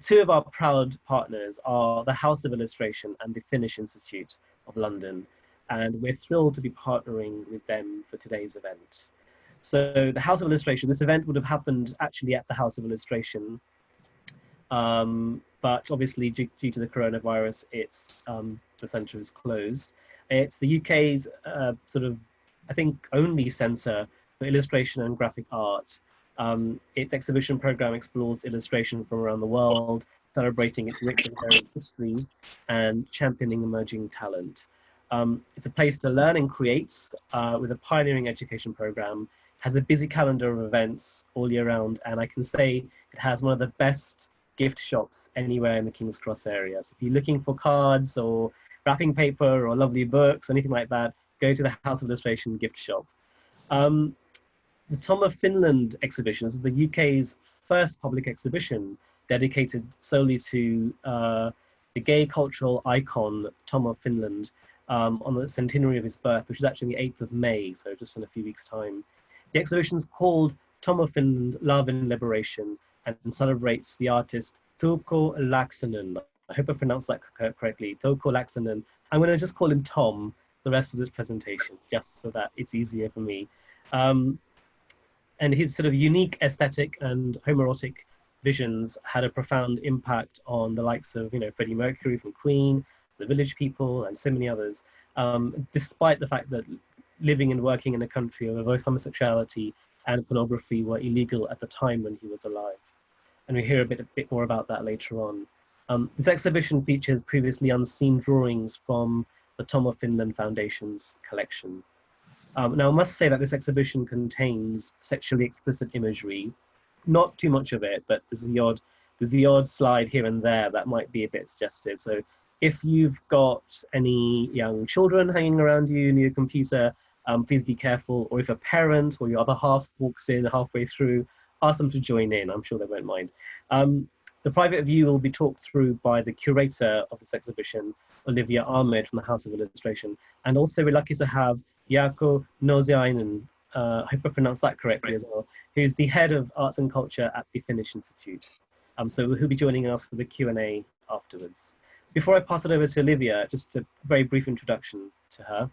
two of our proud partners are the House of Illustration and the Finnish Institute of London, and we're thrilled to be partnering with them for today's event. So the House of Illustration, this event would have happened actually at the House of Illustration, but obviously due to the coronavirus, the centre is closed. It's the UK's sort of, I think, only centre for illustration and graphic art. Its exhibition programme explores illustration from around the world, celebrating its rich and varied history and championing emerging talent. It's a place to learn and create with a pioneering education programme, has a busy calendar of events all year round, and I can say it has one of the best gift shops anywhere in the King's Cross area. So if you're looking for cards or wrapping paper or lovely books, anything like that, go to the House of Illustration gift shop. The Tom of Finland exhibition is the UK's first public exhibition dedicated solely to the gay cultural icon Tom of Finland on the centenary of his birth, which is actually the 8th of May, so just in a few weeks' time. The exhibition is called Tom of Finland, Love and Liberation, and celebrates the artist Touko Laaksonen. I hope I pronounced that correctly, Touko Laaksonen. I'm going to just call him Tom the rest of this presentation, just so that it's easier for me. And his sort of unique aesthetic and homoerotic visions had a profound impact on the likes of, Freddie Mercury from Queen, the Village People, and so many others, despite the fact that living and working in a country where both homosexuality and pornography were illegal at the time when he was alive. And we hear a bit more about that later on. This exhibition features previously unseen drawings from the Tom of Finland Foundation's collection. Now, I must say that this exhibition contains sexually explicit imagery, not too much of it, but there's the odd slide here and there that might be a bit suggestive. So if you've got any young children hanging around you near your computer, please be careful. Or if a parent or your other half walks in halfway through, ask them to join in. I'm sure they won't mind. The private view will be talked through by the curator of this exhibition, Olivia Ahmed from the House of Illustration. And also we're lucky to have Jaakko Nousiainen, I hope I pronounced that correctly as well, who's the head of arts and culture at the Finnish Institute. So he'll be joining us for the Q&A afterwards. Before I pass it over to Olivia, just a very brief introduction to her.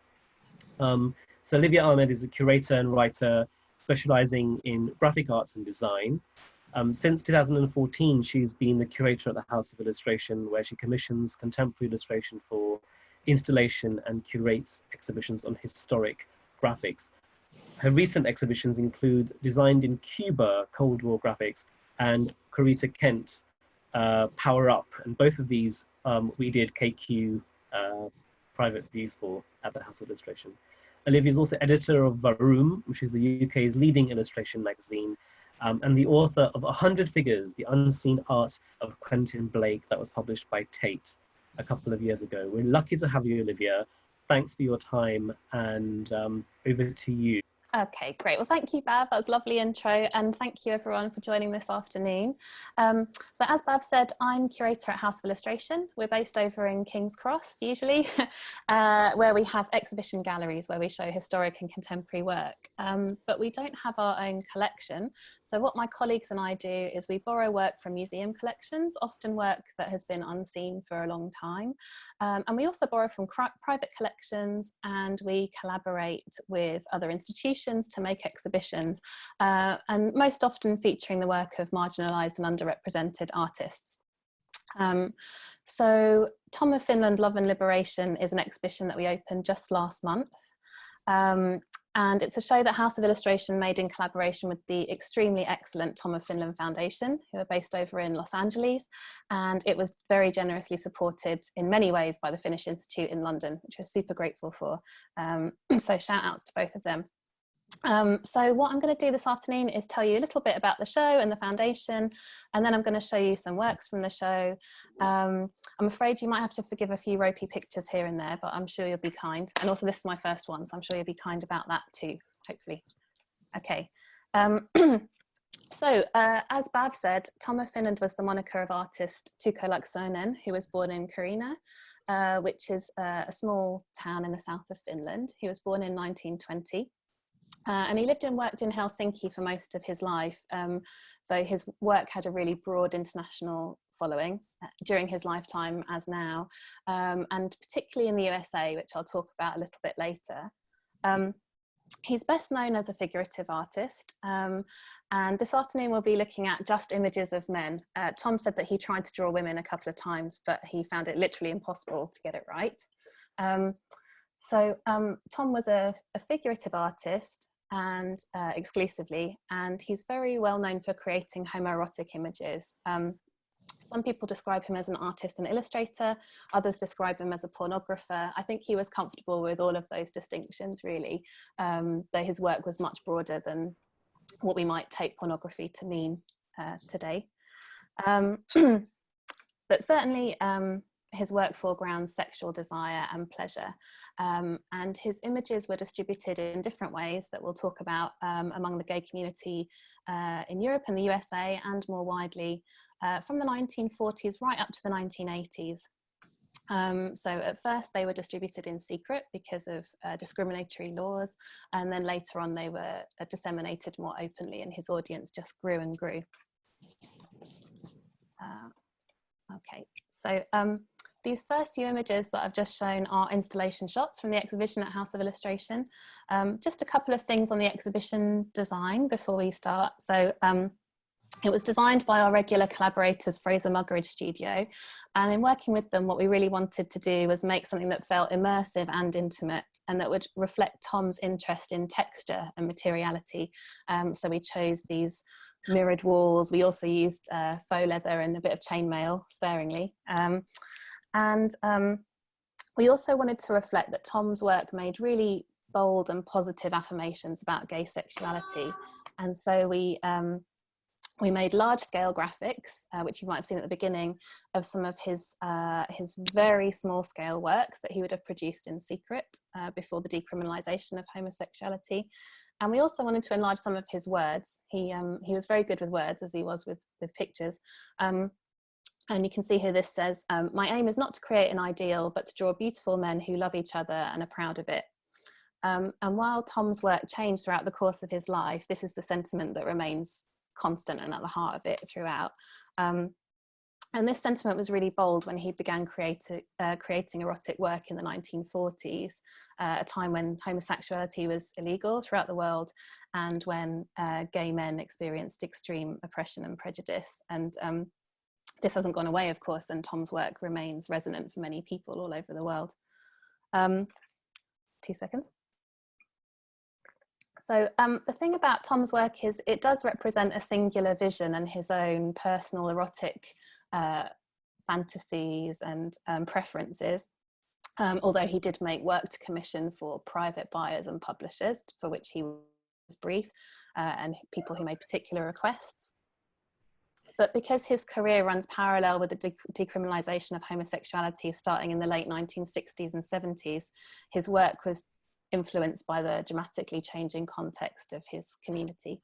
So Olivia Ahmed is a curator and writer specializing in graphic arts and design. Since 2014, she's been the curator at the House of Illustration, where she commissions contemporary illustration for installation and curates exhibitions on historic graphics. Her recent exhibitions include Designed in Cuba, Cold War graphics, and Corita Kent, Power Up. And both of these we did KQ private views for at the House of Illustration. Olivia is also editor of Varoom, which is the UK's leading illustration magazine, and the author of 100 Figures, the Unseen Art of Quentin Blake, that was published by Tate a couple of years ago. We're lucky to have you, Olivia. Thanks for your time, and over to you. Okay, great. Well, thank you, Bav. That was a lovely intro, and thank you everyone for joining this afternoon. So as Bav said, I'm curator at House of Illustration. We're based over in King's Cross, usually, where we have exhibition galleries where we show historic and contemporary work. But we don't have our own collection. So what my colleagues and I do is we borrow work from museum collections, often work that has been unseen for a long time. And we also borrow from private collections, and we collaborate with other institutions to make exhibitions, and most often featuring the work of marginalised and underrepresented artists. So Tom of Finland, Love and Liberation is an exhibition that we opened just last month. And it's a show that House of Illustration made in collaboration with the extremely excellent Tom of Finland Foundation, who are based over in Los Angeles. And it was very generously supported in many ways by the Finnish Institute in London, which we're super grateful for. So shout outs to both of them. So what I'm going to do this afternoon is tell you a little bit about the show and the foundation, and then I'm going to show you some works from the show. I'm afraid you might have to forgive a few ropey pictures here and there, but I'm sure you'll be kind. And also this is my first one, so I'm sure you'll be kind about that too, hopefully. Okay. So as Bav said, Tom of Finland was the moniker of artist Touko Laaksonen, who was born in Karina, which is a small town in the south of Finland. He was born in 1920. And he lived and worked in Helsinki for most of his life, though his work had a really broad international following during his lifetime as now, and particularly in the USA, which I'll talk about a little bit later. He's best known as a figurative artist, and this afternoon we'll be looking at just images of men. Tom said that he tried to draw women a couple of times, but he found it literally impossible to get it right. Tom was a figurative artist, and exclusively, and he's very well known for creating homoerotic images. Some people describe him as an artist and illustrator, others describe him as a pornographer. I think he was comfortable with all of those distinctions, really, though his work was much broader than what we might take pornography to mean today. But certainly his work foregrounds sexual desire and pleasure, and his images were distributed in different ways that we'll talk about among the gay community in Europe and the USA, and more widely from the 1940s right up to the 1980s. So at first they were distributed in secret because of discriminatory laws, and then later on they were disseminated more openly, and his audience just grew and grew. Okay, so these first few images that I've just shown are installation shots from the exhibition at House of Illustration. Just a couple of things on the exhibition design before we start. So it was designed by our regular collaborators, Fraser Muggeridge Studio. And in working with them, what we really wanted to do was make something that felt immersive and intimate, and that would reflect Tom's interest in texture and materiality. So we chose these mirrored walls. We also used faux leather and a bit of chainmail sparingly. We also wanted to reflect that Tom's work made really bold and positive affirmations about gay sexuality. And so we made large-scale graphics, which you might have seen at the beginning, of some of his very small-scale works that he would have produced in secret before the decriminalisation of homosexuality. And we also wanted to enlarge some of his words. He was very good with words, as he was with pictures. And you can see here this says, "My aim is not to create an ideal, but to draw beautiful men who love each other and are proud of it." And while Tom's work changed throughout the course of his life, this is the sentiment that remains constant and at the heart of it throughout. And this sentiment was really bold when he began creating erotic work in the 1940s, a time when homosexuality was illegal throughout the world, and when gay men experienced extreme oppression and prejudice. And this hasn't gone away, of course, and Tom's work remains resonant for many people all over the world. 2 seconds. So the thing about Tom's work is it does represent a singular vision and his own personal erotic fantasies and preferences, although he did make work to commission for private buyers and publishers, for which he was briefed, and people who made particular requests. But because his career runs parallel with the decriminalisation of homosexuality starting in the late 1960s and 70s, his work was influenced by the dramatically changing context of his community.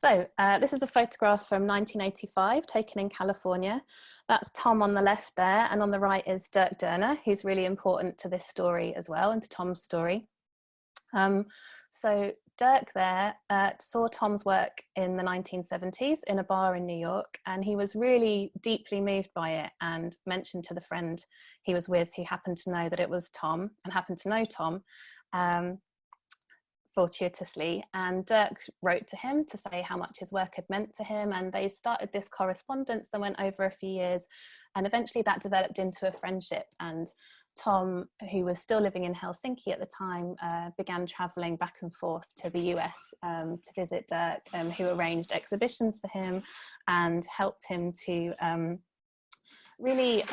This is a photograph from 1985 taken in California. That's Tom on the left there, and on the right is Dirk Derner, who's really important to this story as well, and to Tom's story. So Dirk there saw Tom's work in the 1970s in a bar in New York, and he was really deeply moved by it and mentioned to the friend he was with, who happened to know that it was Tom and happened to know Tom fortuitously. And Dirk wrote to him to say how much his work had meant to him, and they started this correspondence that went over a few years, and eventually that developed into a friendship. And Tom, who was still living in Helsinki at the time, began travelling back and forth to the US to visit Dirk, who arranged exhibitions for him and helped him to really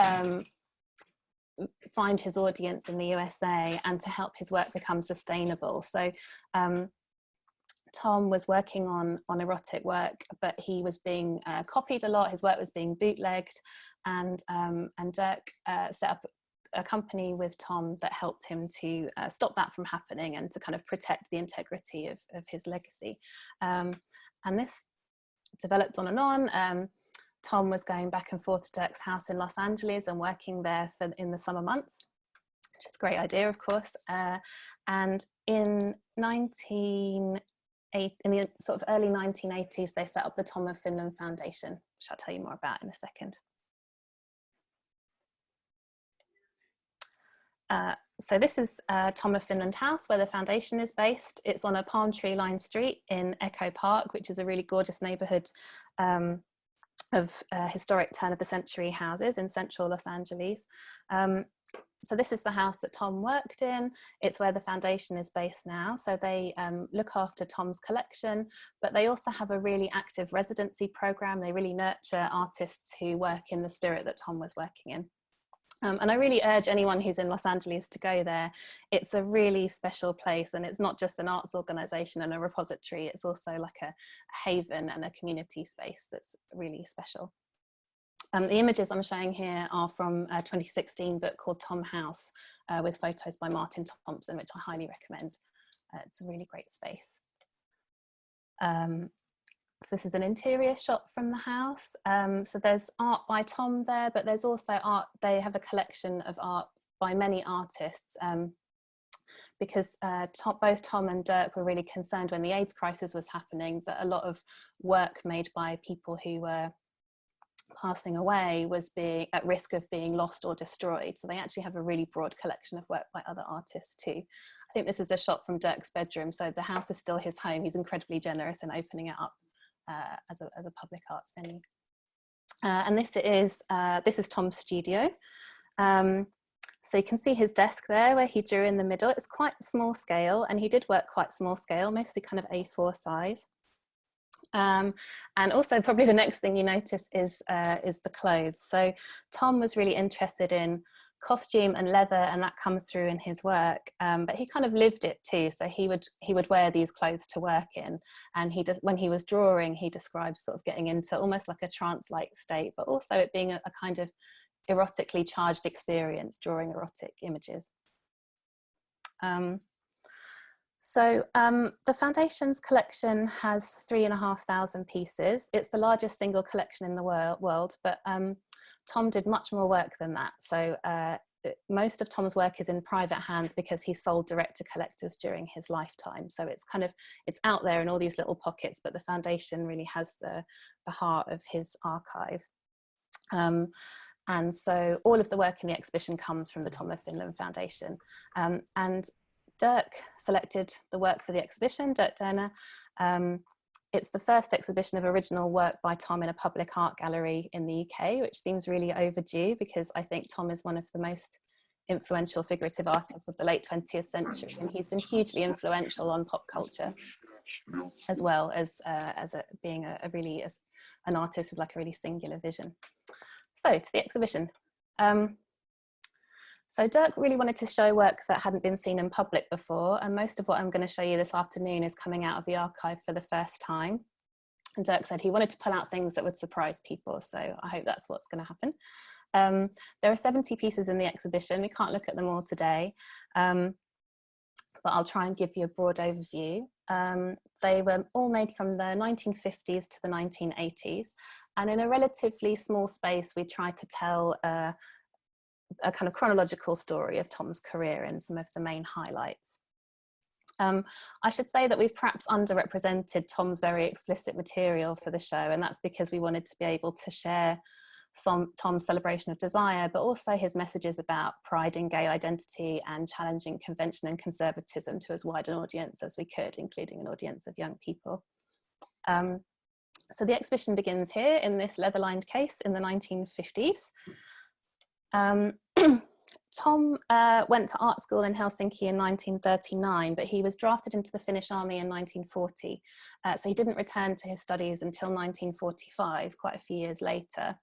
find his audience in the USA and to help his work become sustainable. So Tom was working on erotic work, but he was being copied a lot. His work was being bootlegged, and Dirk set up a company with Tom that helped him to stop that from happening and to kind of protect the integrity of his legacy. And this developed on and on. Tom was going back and forth to Dirk's house in Los Angeles and working there in the summer months. which is a great idea, of course. And in the sort of early 1980s, they set up the Tom of Finland Foundation, which I'll tell you more about in a second. So this is Tom of Finland House, where the foundation is based. It's on a palm tree lined street in Echo Park, which is a really gorgeous neighborhood of historic turn of the century houses in central Los Angeles. So this is the house that Tom worked in. It's where the foundation is based now. So they look after Tom's collection, but they also have a really active residency program. They really nurture artists who work in the spirit that Tom was working in. And I really urge anyone who's in Los Angeles to go there. It's a really special place, and it's not just an arts organisation and a repository, it's also like a haven and a community space that's really special. The images I'm showing here are from a 2016 book called Tom House, with photos by Martin Thompson, which I highly recommend. It's a really great space. So this is an interior shot from the house. So there's art by Tom there, but there's also art. They have a collection of art by many artists, because both Tom and Dirk were really concerned when the AIDS crisis was happening that a lot of work made by people who were passing away was at risk of being lost or destroyed. So they actually have a really broad collection of work by other artists too. I think this is a shot from Dirk's bedroom. So the house is still his home. He's incredibly generous in opening it up as a public arts venue. And this is Tom's studio. So you can see his desk there where he drew in the middle. It's quite small scale, and he did work quite small scale, mostly kind of A4 size. And also probably the next thing you notice is the clothes. So Tom was really interested in costume and leather, and that comes through in his work, but he kind of lived it too. So he would wear these clothes to work in, and when he was drawing, he describes sort of getting into almost like a trance-like state, but also it being a kind of erotically charged experience, drawing erotic images. So the Foundation's collection has 3,500 pieces. It's the largest single collection in the world, but Tom did much more work than that. So most of Tom's work is in private hands because he sold direct to collectors during his lifetime. So it's out there in all these little pockets, but the Foundation really has the heart of his archive. And so all of the work in the exhibition comes from the Tom of Finland Foundation. And Dirk selected the work for the exhibition, Dirk Derner. It's the first exhibition of original work by Tom in a public art gallery in the UK, which seems really overdue because I think Tom is one of the most influential figurative artists of the late 20th century, and he's been hugely influential on pop culture, as well as being an artist with like a really singular vision. So to the exhibition. So Dirk really wanted to show work that hadn't been seen in public before, and most of what I'm going to show you this afternoon is coming out of the archive for the first time. And Dirk said he wanted to pull out things that would surprise people, so I hope that's what's going to happen. There are 70 pieces in the exhibition. We can't look at them all today, but I'll try and give you a broad overview. They were all made from the 1950s to the 1980s, and in a relatively small space we tried to tell a kind of chronological story of Tom's career and some of the main highlights. I should say that we've perhaps underrepresented Tom's very explicit material for the show, and that's because we wanted to be able to share Tom's celebration of desire, but also his messages about pride in gay identity and challenging convention and conservatism to as wide an audience as we could, including an audience of young people. So the exhibition begins here in this leather-lined case in the 1950s. Tom went to art school in Helsinki in 1939, but he was drafted into the Finnish army in 1940. So he didn't return to his studies until 1945, quite a few years later.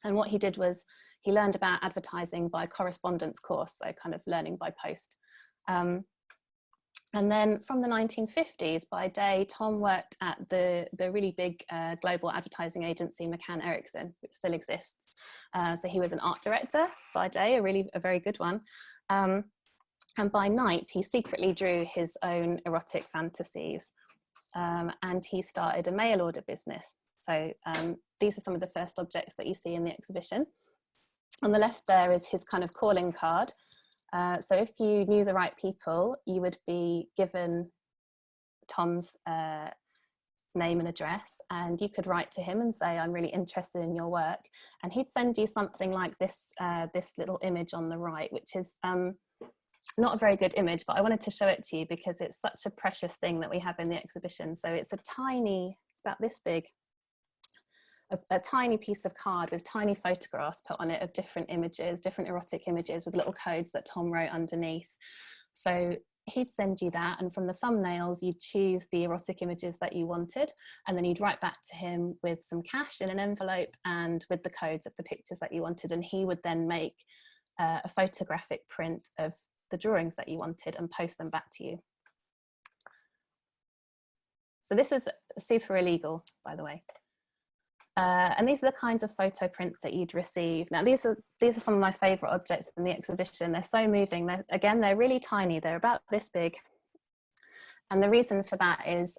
And what he did was he learned about advertising by correspondence course, so kind of learning by post. And then from the 1950s, by day, Tom worked at the really big global advertising agency, McCann Erickson, which still exists. So he was an art director by day, a very good one. And by night, he secretly drew his own erotic fantasies. And he started a mail order business. So these are some of the first objects that you see in the exhibition. On the left there is his kind of calling card. So if you knew the right people, you would be given Tom's name and address, and you could write to him and say, I'm really interested in your work, and he'd send you something like this this little image on the right, which is not a very good image, but I wanted to show it to you because it's such a precious thing that we have in the exhibition. So it's a tiny, it's about this big, a tiny piece of card with tiny photographs put on it of different images, different erotic images with little codes that Tom wrote underneath. So he'd send you that, and from the thumbnails you'd choose the erotic images that you wanted, and then you'd write back to him with some cash in an envelope and with the codes of the pictures that you wanted, and he would then make a photographic print of the drawings that you wanted and post them back to you. So this is super illegal, by the way. And these are the kinds of photo prints that you'd receive. Now, these are some of my favorite objects in the exhibition. They're so moving. They're really tiny. They're about this big. And the reason for that is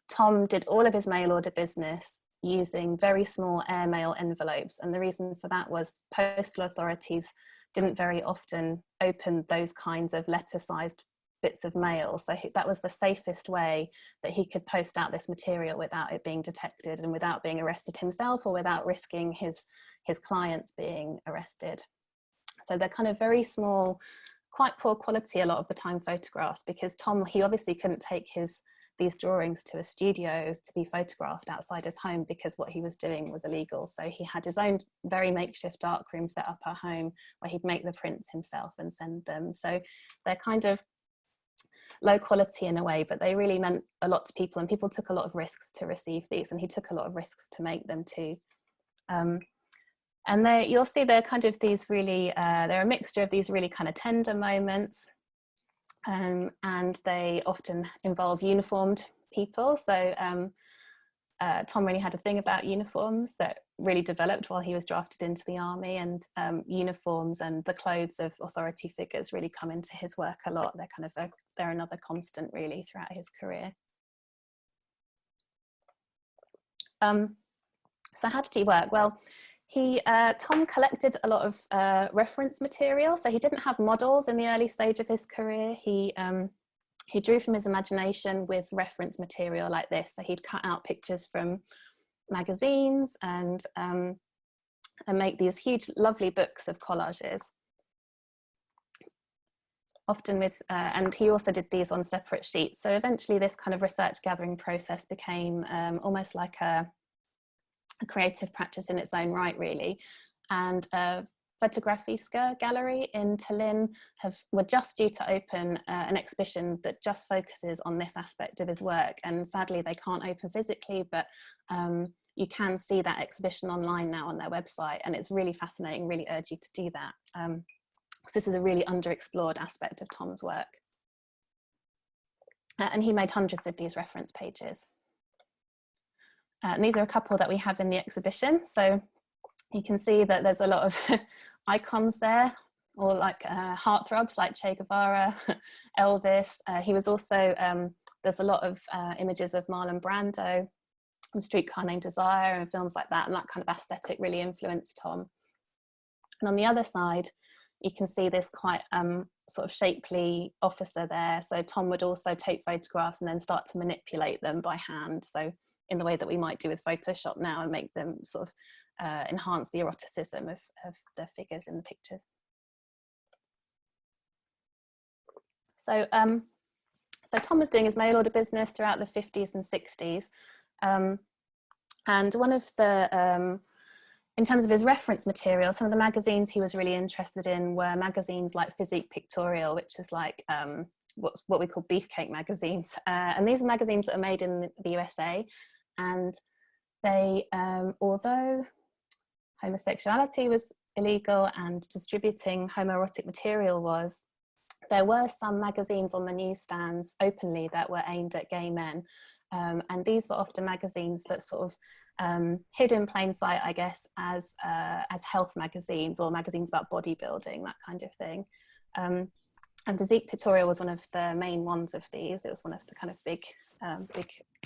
Tom did all of his mail order business using very small airmail envelopes. And the reason for that was postal authorities didn't very often open those kinds of letter-sized bits of mail. So that was the safest way that he could post out this material without it being detected and without being arrested himself or without risking his clients being arrested. So they're kind of very small, quite poor quality a lot of the time photographs, because Tom, he obviously couldn't take these drawings to a studio to be photographed outside his home because what he was doing was illegal. So he had his own very makeshift darkroom set up at home where he'd make the prints himself and send them. So they're kind of low quality in a way, but they really meant a lot to people, and people took a lot of risks to receive these, and he took a lot of risks to make them too. And you'll see they're kind of these really, they're a mixture of these really kind of tender moments, and they often involve uniformed people. So Tom really had a thing about uniforms that really developed while he was drafted into the army, and uniforms and the clothes of authority figures really come into his work a lot. They're kind of they're another constant really throughout his career. So how did he work? Well, Tom collected a lot of reference material. So he didn't have models in the early stage of his career. He drew from his imagination with reference material like this. So he'd cut out pictures from magazines and make these huge, lovely books of collages. Often with, and he also did these on separate sheets. So eventually this kind of research gathering process became almost like a creative practice in its own right, really. And Fotografiska Gallery in Tallinn were just due to open an exhibition that just focuses on this aspect of his work. And sadly, they can't open physically, but you can see that exhibition online now on their website. And it's really fascinating, really urge you to do that. Because this is a really underexplored aspect of Tom's work. And he made hundreds of these reference pages. And these are a couple that we have in the exhibition. So you can see that there's a lot of icons there, or like heartthrobs like Che Guevara, Elvis. He was also, there's a lot of images of Marlon Brando, Streetcar Named Desire and films like that, and that kind of aesthetic really influenced Tom. And on the other side, you can see this quite sort of shapely officer there. So Tom would also take photographs and then start to manipulate them by hand. So in the way that we might do with Photoshop now, and make them sort of enhance the eroticism of the figures in the pictures. So, so Tom was doing his mail order business throughout the 50s and 60s. And one of the, in terms of his reference material, some of the magazines he was really interested in were magazines like Physique Pictorial, which is like what we call Beefcake Magazines. And these are magazines that are made in the USA. And they, although homosexuality was illegal and distributing homoerotic material was, there were some magazines on the newsstands openly that were aimed at gay men. And these were often magazines that sort of hid in plain sight, I guess, as health magazines or magazines about bodybuilding, that kind of thing. And Physique Pictorial was one of the main ones of these. It was one of the kind of big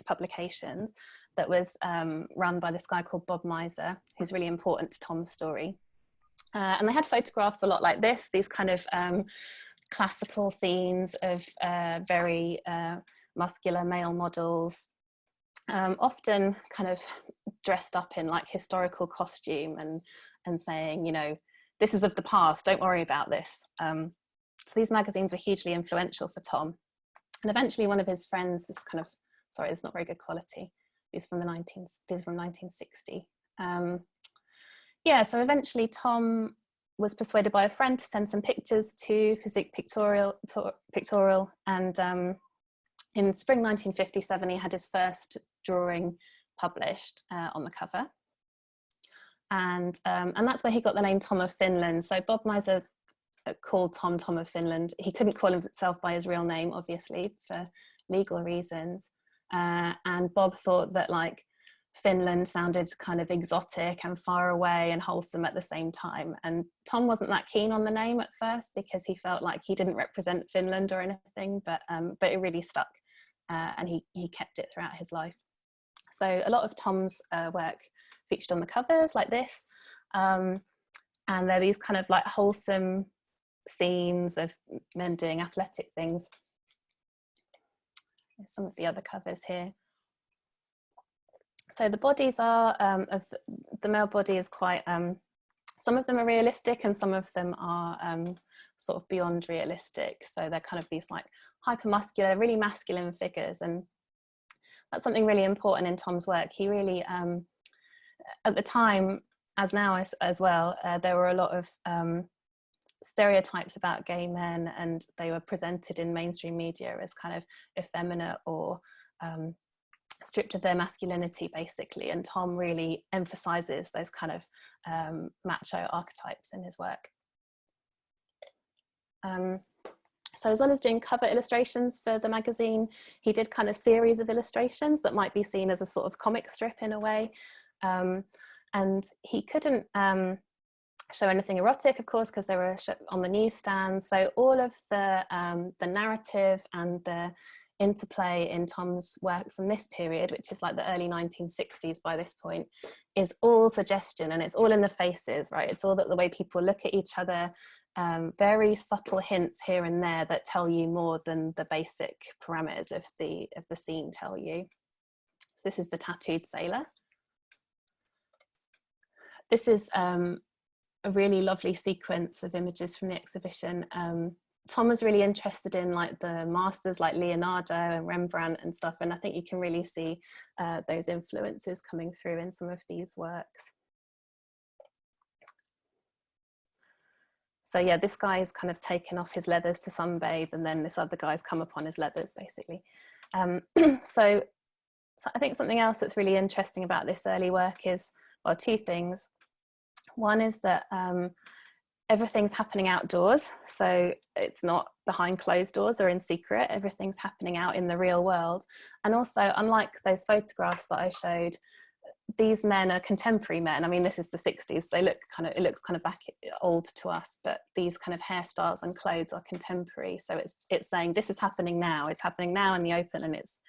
publications that was run by this guy called Bob Miser, who's really important to Tom's story. And they had photographs a lot like this, these kind of classical scenes of very muscular male models, often kind of dressed up in like historical costume and saying, you know, this is of the past, don't worry about this. So these magazines were hugely influential for Tom. And eventually one of his friends, this kind of, sorry, it's not very good quality. These from 1960. Yeah, so eventually Tom was persuaded by a friend to send some pictures to Physique Pictorial, and in spring 1957 he had his first drawing published on the cover, and that's where he got the name Tom of Finland. So Bob Miser called Tom of Finland. He couldn't call himself by his real name, obviously, for legal reasons, and Bob thought that like Finland sounded kind of exotic and far away and wholesome at the same time. And Tom wasn't that keen on the name at first because he felt like he didn't represent Finland or anything, but it really stuck, and he kept it throughout his life. So a lot of Tom's work featured on the covers like this, and they're these kind of like wholesome scenes of men doing athletic things. There's some of the other covers here. So the bodies are, the male body is quite, some of them are realistic and some of them are sort of beyond realistic. So they're kind of these like hypermuscular, really masculine figures. And that's something really important in Tom's work. He really, at the time, as now as well, there were a lot of stereotypes about gay men, and they were presented in mainstream media as kind of effeminate or stripped of their masculinity, basically. And Tom really emphasizes those kind of macho archetypes in his work. So as well as doing cover illustrations for the magazine, he did kind of series of illustrations that might be seen as a sort of comic strip in a way. And he couldn't show anything erotic, of course, because they were on the newsstands. So all of the narrative and the interplay in Tom's work from this period, which is like the early 1960s by this point, is all suggestion, and it's all in the faces, right? It's all that the way people look at each other, very subtle hints here and there that tell you more than the basic parameters of the scene tell you. So this is the tattooed sailor. This is a really lovely sequence of images from the exhibition. Tom was really interested in like the masters like Leonardo and Rembrandt and stuff, and I think you can really see those influences coming through in some of these works. So yeah, this guy is kind of taken off his leathers to sunbathe, and then this other guy's come upon his leathers, basically. So I think something else that's really interesting about this early work is, well, two things. One is that everything's happening outdoors, so it's not behind closed doors or in secret. Everything's happening out in the real world. And also, unlike those photographs that I showed, these men are contemporary men. I mean, this is the 60s. They look kind of, it looks kind of back old to us, but these kind of hairstyles and clothes are contemporary. So it's saying this is happening now. It's happening now in the open, and it's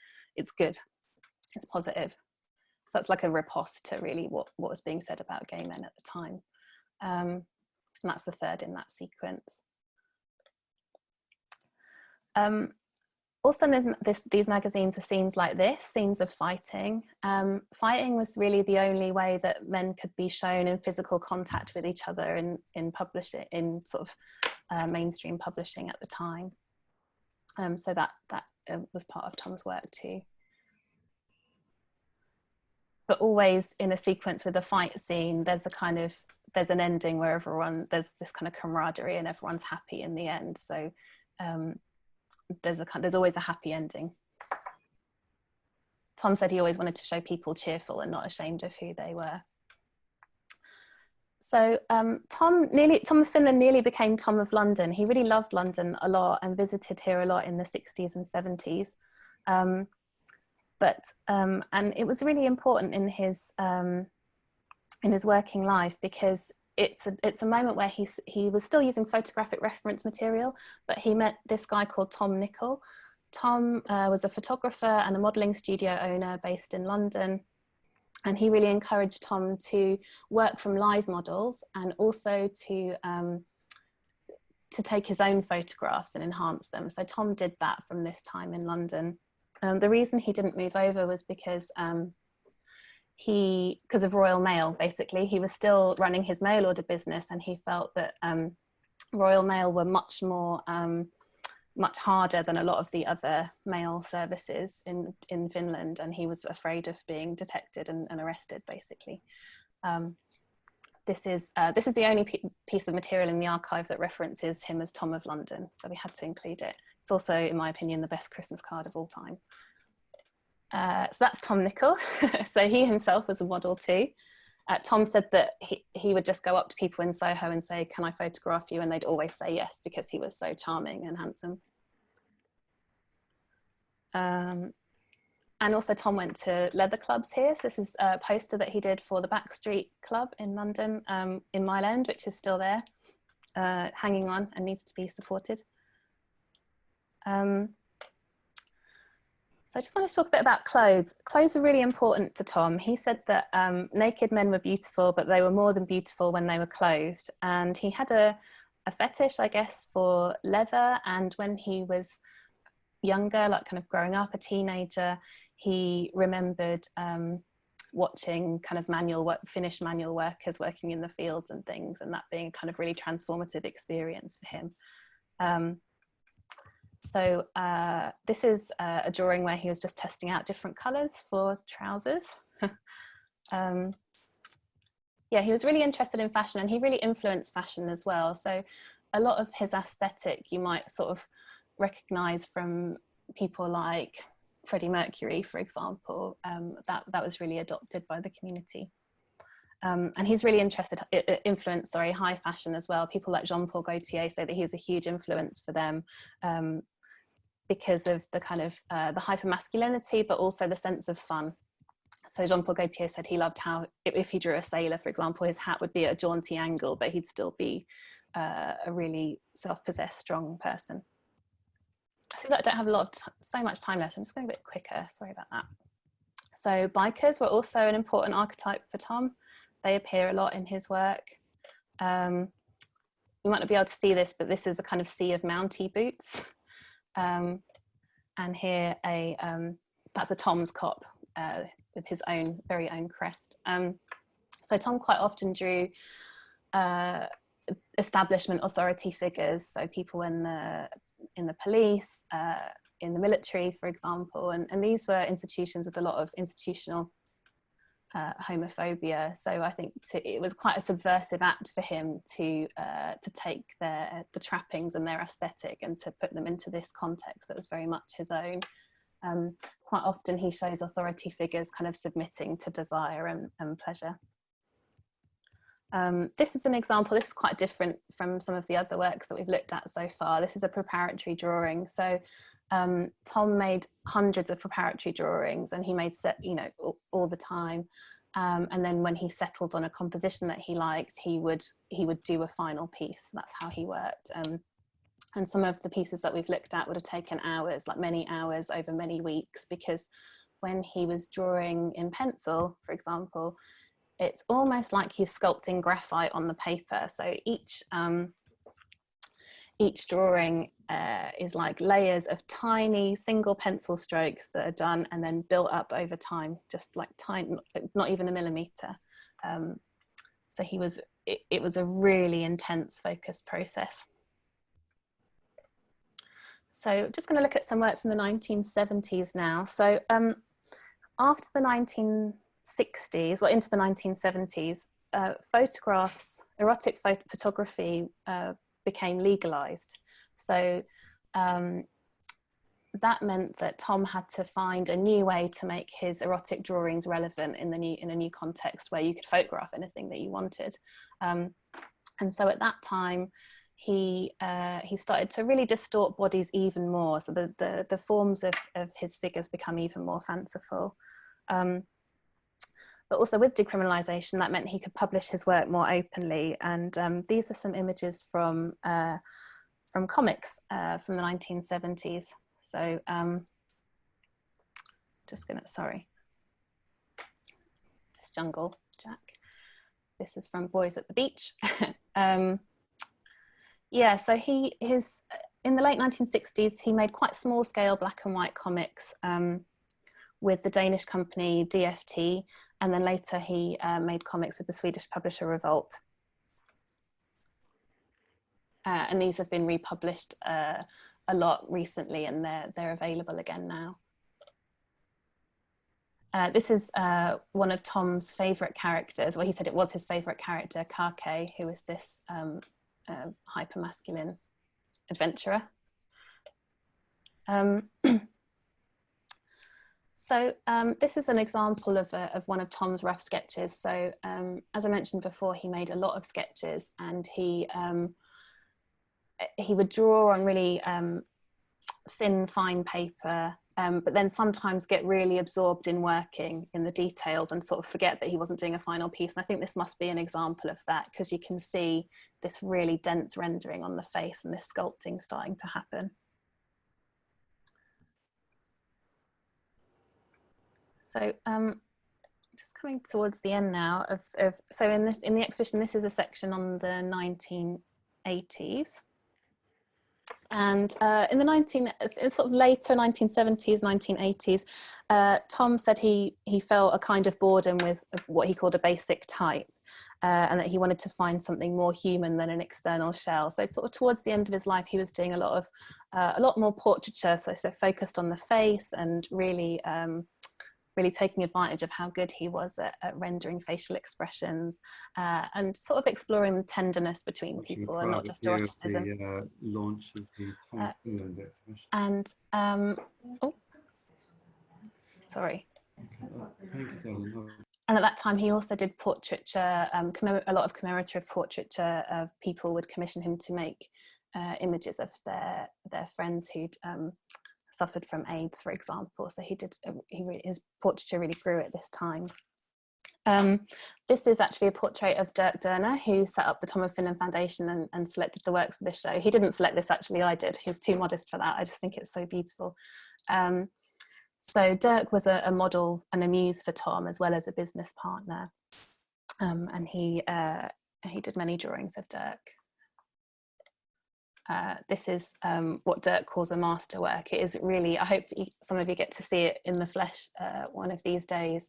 good. It's positive. So that's like a riposte to really what was being said about gay men at the time. And that's the third in that sequence. Also, these magazines are scenes like this, scenes of fighting. Fighting was really the only way that men could be shown in physical contact with each other in publishing, in sort of mainstream publishing at the time. So that was part of Tom's work too. But always in a sequence with a fight scene, there's an ending where there's this kind of camaraderie and everyone's happy in the end. So there's always a happy ending. Tom said he always wanted to show people cheerful and not ashamed of who they were. So Tom of Finland nearly became Tom of London. He really loved London a lot and visited here a lot in the 60s and 70s. And it was really important in his working life, because it's a moment where he was still using photographic reference material, but he met this guy called Tom Nicol. Tom was a photographer and a modelling studio owner based in London, And he really encouraged Tom to work from live models and also to take his own photographs and enhance them. So Tom did that from this time in London. The reason he didn't move over was because of Royal Mail, basically. He was still running his mail order business, and he felt that Royal Mail were much harder than a lot of the other mail services in Finland, and he was afraid of being detected and arrested, basically. This is the only piece of material in the archive that references him as Tom of London, so we had to include it. It's also, in my opinion, the best Christmas card of all time. So that's Tom Nicol. So he himself was a model too. Tom said that he would just go up to people in Soho and say, "Can I photograph you?" And they'd always say yes, because he was so charming and handsome. And also Tom went to leather clubs here. So this is a poster that he did for the Backstreet Club in London, in Mile End, which is still there, hanging on and needs to be supported. So I just want to talk a bit about clothes. Clothes are really important to Tom. He said that naked men were beautiful, but they were more than beautiful when they were clothed. And he had a fetish, I guess, for leather. And when he was younger, like kind of growing up, a teenager, he remembered watching kind of Finnish manual workers working in the fields and things, and that being a kind of really transformative experience for him. So this is a drawing where he was just testing out different colours for trousers. Yeah, he was really interested in fashion, and he really influenced fashion as well. So a lot of his aesthetic you might sort of recognise from people like Freddie Mercury, for example. That was really adopted by the community. And he's really influenced high fashion as well. People like Jean-Paul Gaultier say that he was a huge influence for them, because of the kind of the hypermasculinity, but also the sense of fun. So Jean-Paul Gaultier said he loved how, if he drew a sailor, for example, his hat would be at a jaunty angle, but he'd still be a really self-possessed, strong person. I see that I don't have so much time left. I'm just going a bit quicker. Sorry about that. So bikers were also an important archetype for Tom. They appear a lot in his work. You might not be able to see this, but this is a kind of sea of Mountie boots. And here that's a Tom's cop with his very own crest. So Tom quite often drew establishment authority figures, so people in the police, in the military, for example, and these were institutions with a lot of institutional homophobia. So I think it was quite a subversive act for him to take the trappings and their aesthetic and to put them into this context that was very much his own. Quite often he shows authority figures kind of submitting to desire and pleasure. This is an example. This is quite different from some of the other works that we've looked at so far. This is a preparatory drawing. So Tom made hundreds of preparatory drawings, and he made all the time. And then when he settled on a composition that he liked, he would do a final piece. That's how he worked. And some of the pieces that we've looked at would have taken hours, like many hours over many weeks, because when he was drawing in pencil, for example, it's almost like he's sculpting graphite on the paper. So each drawing is like layers of tiny single pencil strokes that are done and then built up over time, just like tiny, not even a millimeter. So it was a really intense, focused process. So just going to look at some work from the 1970s now. So after the 1960s, well, into the 1970s, erotic photography became legalized. So that meant that Tom had to find a new way to make his erotic drawings relevant in a new context where you could photograph anything that you wanted. And so at that time, he started to really distort bodies even more. So the forms of his figures become even more fanciful. But also with decriminalisation, that meant he could publish his work more openly. And these are some images from comics from the 1970s. So jungle, Jack. This is from Boys at the Beach. Yeah, so in the late 1960s, he made quite small scale black and white comics with the Danish company DFT, and then later he made comics with the Swedish publisher Revolt. And these have been republished a lot recently, and they're available again now. This is one of Tom's favourite characters. Well, he said it was his favourite character, Kake, who is this hyper-masculine adventurer. So this is an example of one of Tom's rough sketches. So as I mentioned before, he made a lot of sketches, and he would draw on really thin, fine paper, but then sometimes get really absorbed in working in the details and sort of forget that he wasn't doing a final piece. And I think this must be an example of that, because you can see this really dense rendering on the face and this sculpting starting to happen. So just coming towards the end now so in the exhibition, this is a section on the 1980s. And in the sort of later 1970s, 1980s, Tom said he felt a kind of boredom with what he called a basic type, and that he wanted to find something more human than an external shell. So sort of towards the end of his life, he was doing a lot more portraiture, so focused on the face and really really taking advantage of how good he was at rendering facial expressions, and sort of exploring the tenderness between people and not just eroticism. The launch of the Tom of Finland Exhibition. And oh, sorry. And at that time, he also did portraiture, a lot of commemorative portraiture of people would commission him to make images of their friends who'd suffered from AIDS, for example. So his portraiture really grew at this time. This is actually a portrait of Dirk Derner, who set up the Tom of Finland Foundation and selected the works for this show. He didn't select this, actually, I did. He was too modest for that. I just think it's so beautiful. So Dirk was a model and a muse for Tom, as well as a business partner. And he did many drawings of Dirk. This is what Dirk calls a masterwork. It is really, I hope some of you get to see it in the flesh one of these days.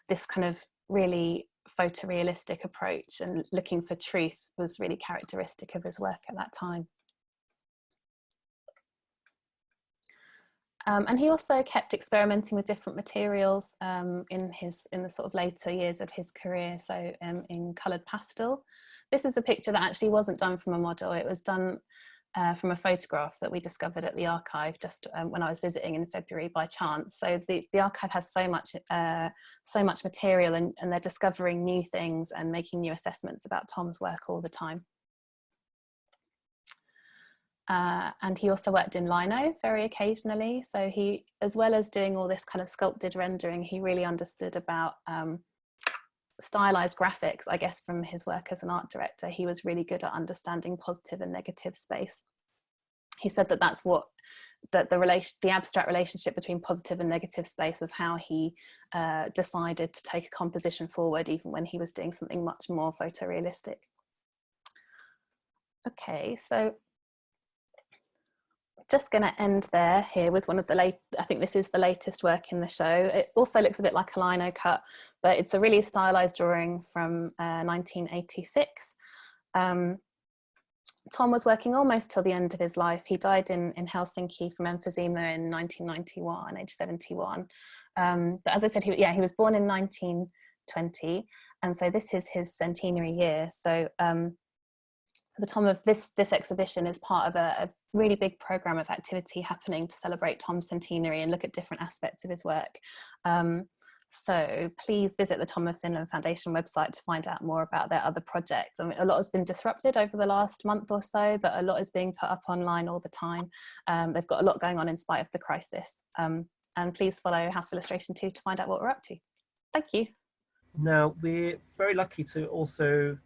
This kind of really photorealistic approach and looking for truth was really characteristic of his work at that time. And he also kept experimenting with different materials in the sort of later years of his career. So in coloured pastel. This is a picture that actually wasn't done from a model. It was done from a photograph that we discovered at the archive just when I was visiting in February by chance. So the archive has so much material, and they're discovering new things and making new assessments about Tom's work all the time. And he also worked in lino very occasionally. So he, as well as doing all this kind of sculpted rendering, he really understood about stylized graphics. I guess from his work as an art director, he was really good at understanding positive and negative space. He said that that's what the abstract relationship between positive and negative space was how he decided to take a composition forward, even when he was doing something much more photorealistic. Okay, so just going to end there here with one of the I think this is the latest work in the show. It also looks a bit like a lino cut, but it's a really stylized drawing from 1986. Tom was working almost till the end of his life. He died in Helsinki from emphysema in 1991, age 71. But as I said, he was born in 1920, and so this is his centenary year. So the Tom of this exhibition is part of a really big program of activity happening to celebrate Tom's centenary and look at different aspects of his work. So please visit the Tom of Finland Foundation website to find out more about their other projects. I mean, a lot has been disrupted over the last month or so, but a lot is being put up online all the time. They've got a lot going on in spite of the crisis. And please follow House of Illustration too to find out what we're up to. Thank you. Now, we're very lucky to also,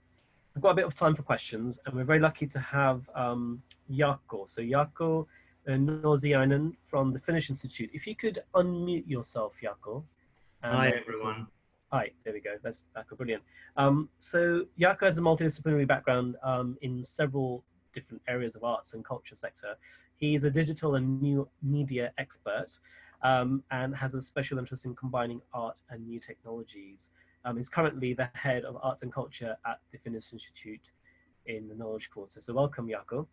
we've got a bit of time for questions, and we're very lucky to have Jaakko. So Jaakko Nousiainen from the Finnish Institute. If you could unmute yourself, Jaakko. Hi, everyone. Hi, there we go. That's Jaco, brilliant. So Jaco has a multidisciplinary background in several different areas of arts and culture sector. He's a digital and new media expert and has a special interest in combining art and new technologies. He's currently the head of arts and culture at the Finnish Institute in the Knowledge Quarter. So welcome, Jaco.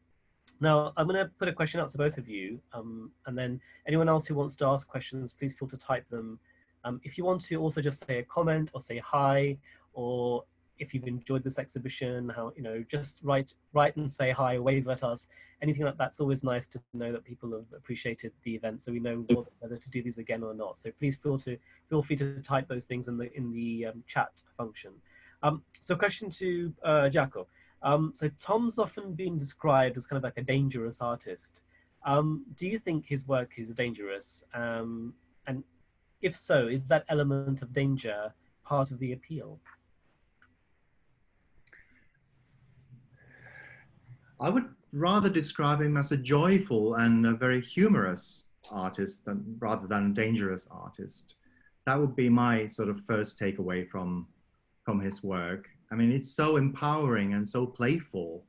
Now, I'm going to put a question out to both of you, and then anyone else who wants to ask questions, please feel to type them. If you want to also just say a comment or say hi, or if you've enjoyed this exhibition, how, you know, just write and say hi, wave at us. Anything like that's always nice to know that people have appreciated the event, so we know whether to do these again or not. So please feel free to type those things in the chat function. So question to Jaco. So Tom's often been described as kind of like a dangerous artist. Do you think his work is dangerous? And if so, is that element of danger part of the appeal? I would rather describe him as a joyful and a very humorous artist rather than a dangerous artist. That would be my sort of first takeaway from his work. I mean, it's so empowering and so playful.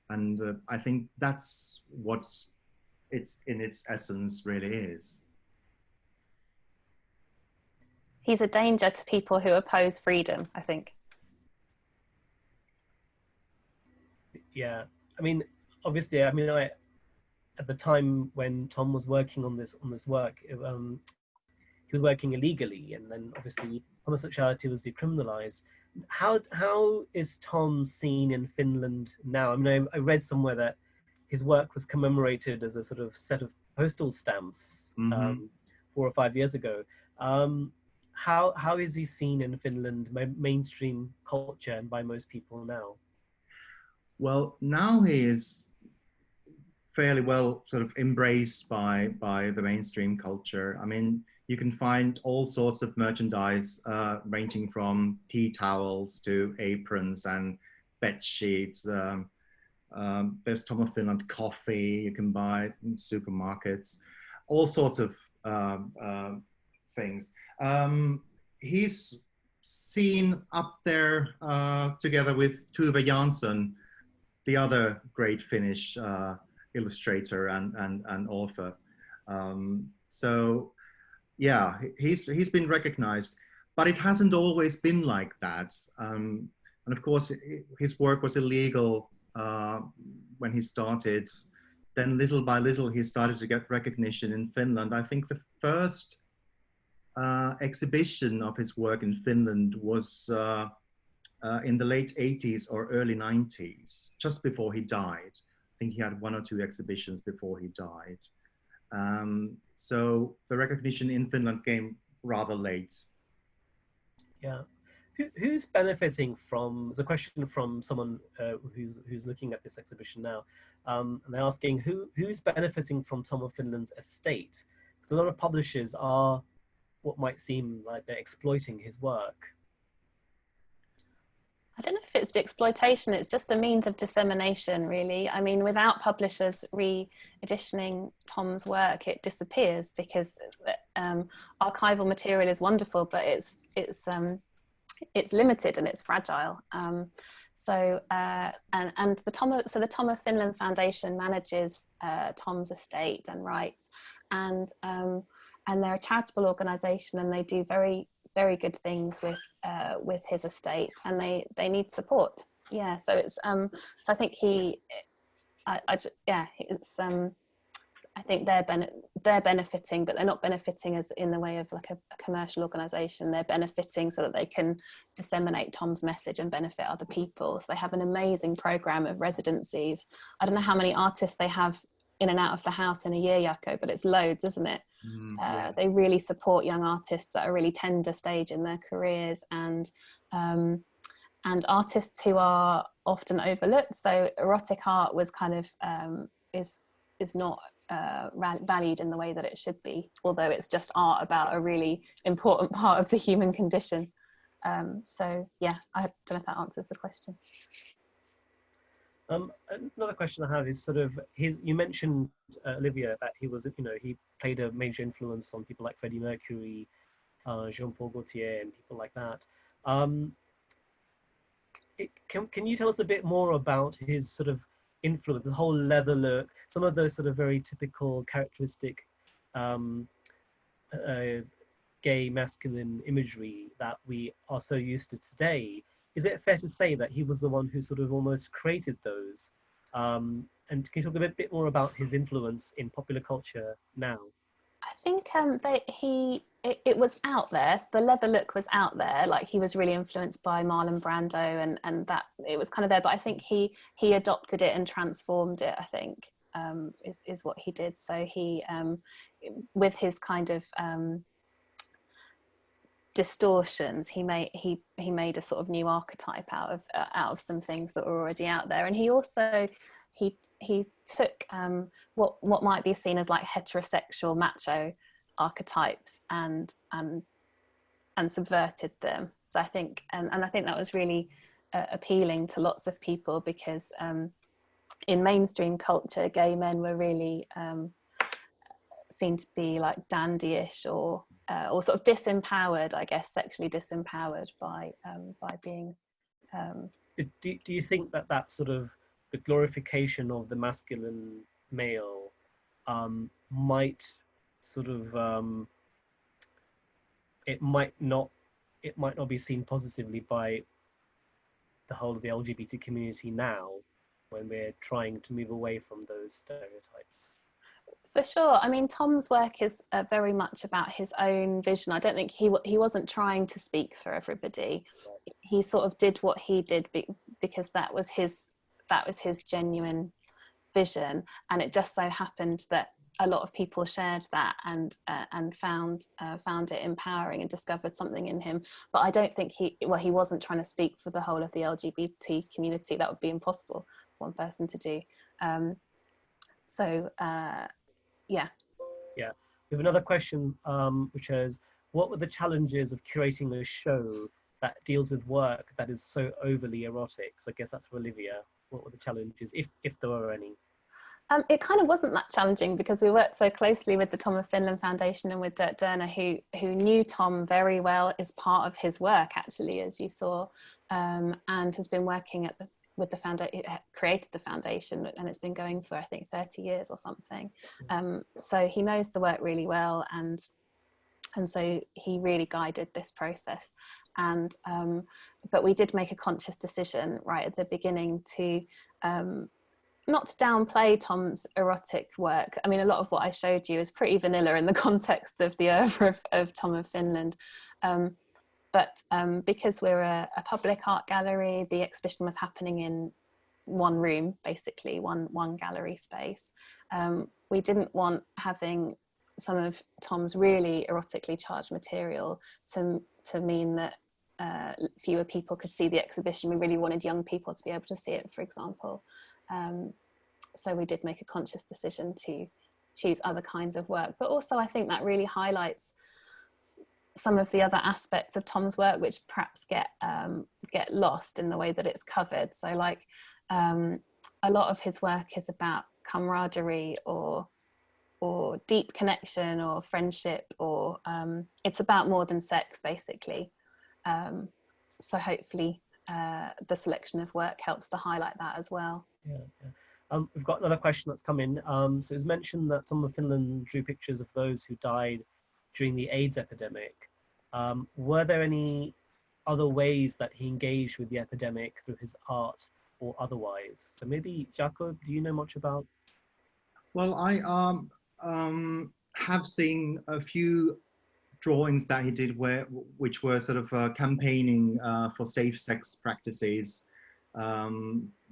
And I think that's what it's in its essence really is. He's a danger to people who oppose freedom, I think. Yeah, I mean, obviously, I mean, at the time when Tom was working on this work, he was working illegally, and then obviously homosexuality was decriminalized. How is Tom seen in Finland now? I mean, I read somewhere that his work was commemorated as a sort of set of postal stamps 4 or 5 years ago. How is he seen in Finland, mainstream culture, and by most people now? Well, now he is fairly well sort of embraced by the mainstream culture. I mean, you can find all sorts of merchandise ranging from tea towels to aprons and bed sheets. There's Tom of Finland coffee you can buy in supermarkets, all sorts of things. He's seen up there together with Tuve Jansson, the other great Finnish illustrator and author. So yeah, he's been recognized, but it hasn't always been like that. And of course, his work was illegal when he started. Then little by little, he started to get recognition in Finland. I think the first exhibition of his work in Finland was in the late 80s or early 90s, just before he died. I think he had 1 or 2 exhibitions before he died. So the recognition in Finland came rather late. Yeah. Who's benefiting from, there's a question from someone who's looking at this exhibition now, and they're asking who's benefiting from Tom of Finland's estate? Because a lot of publishers are what might seem like they're exploiting his work. I don't know if it's the exploitation, it's just a means of dissemination, really. I mean, without publishers re-editioning Tom's work, it disappears, because archival material is wonderful, but it's limited and it's fragile. So the Tom of Finland Foundation manages Tom's estate and rights, and they're a charitable organisation, and they do very good things with his estate, and they need support. Yeah, so it's so I think I think they're benefiting, but they're not benefiting as in the way of like a commercial organisation. They're benefiting so that they can disseminate Tom's message and benefit other people. So they have an amazing programme of residencies. I don't know how many artists they have in and out of the house in a year, Jaco, but it's loads, isn't it? Yeah. They really support young artists at a really tender stage in their careers, and artists who are often overlooked. So erotic art was kind of is not valued in the way that it should be, although it's just art about a really important part of the human condition. So yeah, I don't know if that answers the question. Another question I have is sort of you mentioned, Olivia, that he was, he played a major influence on people like Freddie Mercury, Jean-Paul Gaultier, and people like that. Um, can you tell us a bit more about his sort of influence, the whole leather look, some of those sort of very typical characteristic um, gay masculine imagery that we are so used to today? Is it fair to say that he was the one who sort of almost created those? And can you talk a bit more about his influence in popular culture now? I think it was out there. The leather look was out there. Like, he was really influenced by Marlon Brando, and that it was kind of there. But I think he adopted it and transformed it, I think, is what he did. So he, with his kind of distortions, he made a sort of new archetype out of some things that were already out there. And he also he took what might be seen as like heterosexual macho archetypes and subverted them. So I think and I think that was really appealing to lots of people, because in mainstream culture, gay men were really seen to be like dandyish or sort of disempowered, I guess, sexually disempowered by being. Do you think that sort of the glorification of the masculine male might sort of it might not be seen positively by the whole of the LGBT community now, when we're trying to move away from those stereotypes? For sure. I mean, Tom's work is very much about his own vision. I don't think he wasn't trying to speak for everybody. He sort of did what he did because that was his genuine vision, and it just so happened that a lot of people shared that and found it empowering and discovered something in him. But I don't think he wasn't trying to speak for the whole of the LGBT community. That would be impossible for one person to do. Yeah. We have another question, which is, what were the challenges of curating a show that deals with work that is so overly erotic? So I guess that's for Olivia. What were the challenges, if there were any? It kind of wasn't that challenging, because we worked so closely with the Tom of Finland Foundation and with Dirk Derner, who knew Tom very well as part of his work, actually, as you saw, and has been working with the foundation, created the foundation, and it's been going for, I think, 30 years or something. So he knows the work really well, and so he really guided this process. And but we did make a conscious decision right at the beginning to not to downplay Tom's erotic work. I mean, a lot of what I showed you is pretty vanilla in the context of the oeuvre of Tom of Finland. But because we're a public art gallery, the exhibition was happening in one room, basically, one gallery space. We didn't want having some of Tom's really erotically charged material to mean that fewer people could see the exhibition. We really wanted young people to be able to see it, for example. So we did make a conscious decision to choose other kinds of work. But also I think that really highlights some of the other aspects of Tom's work, which perhaps get lost in the way that it's covered. So like a lot of his work is about camaraderie or deep connection or friendship, or it's about more than sex, basically. So hopefully the selection of work helps to highlight that as well. Yeah. We've got another question that's come in. So it's mentioned that Tom of Finland drew pictures of those who died during the AIDS epidemic. Were there any other ways that he engaged with the epidemic through his art or otherwise? So maybe, Jakob, do you know much about? Well, I have seen a few drawings that he did which were sort of campaigning for safe sex practices.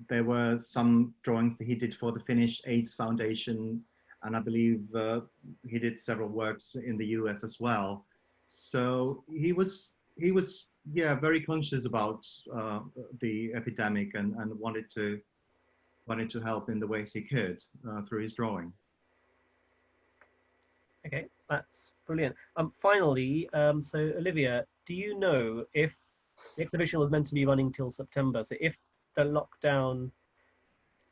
There were some drawings that he did for the Finnish AIDS Foundation, and I believe he did several works in the US as well. So he was very conscious about the epidemic and wanted to help in the ways he could through his drawing. Okay, that's brilliant. Finally, so Olivia, do you know if the exhibition was meant to be running till September? So if the lockdown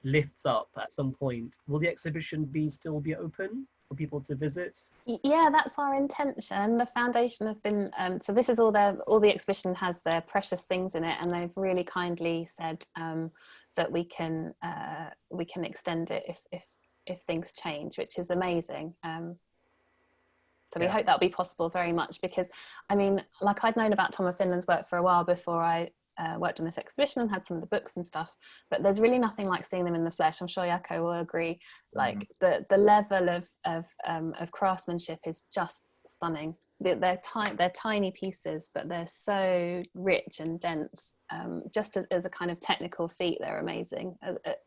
lifts up at some point, will the exhibition still be open? for people to visit? Yeah, that's our intention. The foundation have been so this is all the exhibition has their precious things in it, and they've really kindly said that we can extend it if things change, which is amazing. So we hope that'll be possible very much, because I mean, like, I'd known about Tom of Finland's work for a while before I worked on this exhibition and had some of the books and stuff, but there's really nothing like seeing them in the flesh. I'm sure Jaakko will agree. Like the level of craftsmanship is just stunning. They're tiny pieces, but they're so rich and dense. Just as a kind of technical feat, they're amazing.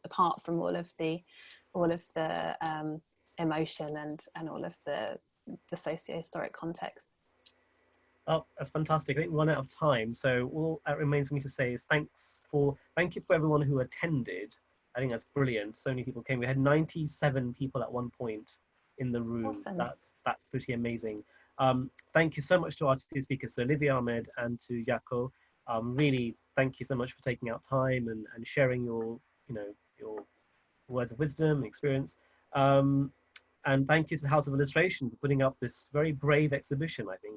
Apart from all of the emotion and all of the socio-historic context. Oh, that's fantastic. I think we run out of time, so all that remains for me to say is thank you for everyone who attended. I think that's brilliant. So many people came. We had 97 people at one point in the room. Awesome. That's pretty amazing. Thank you so much to our two speakers, so Olivia Ahmed and to Jaakko. Really, thank you so much for taking out time and sharing your words of wisdom and experience. And thank you to the House of Illustration for putting up this very brave exhibition. I think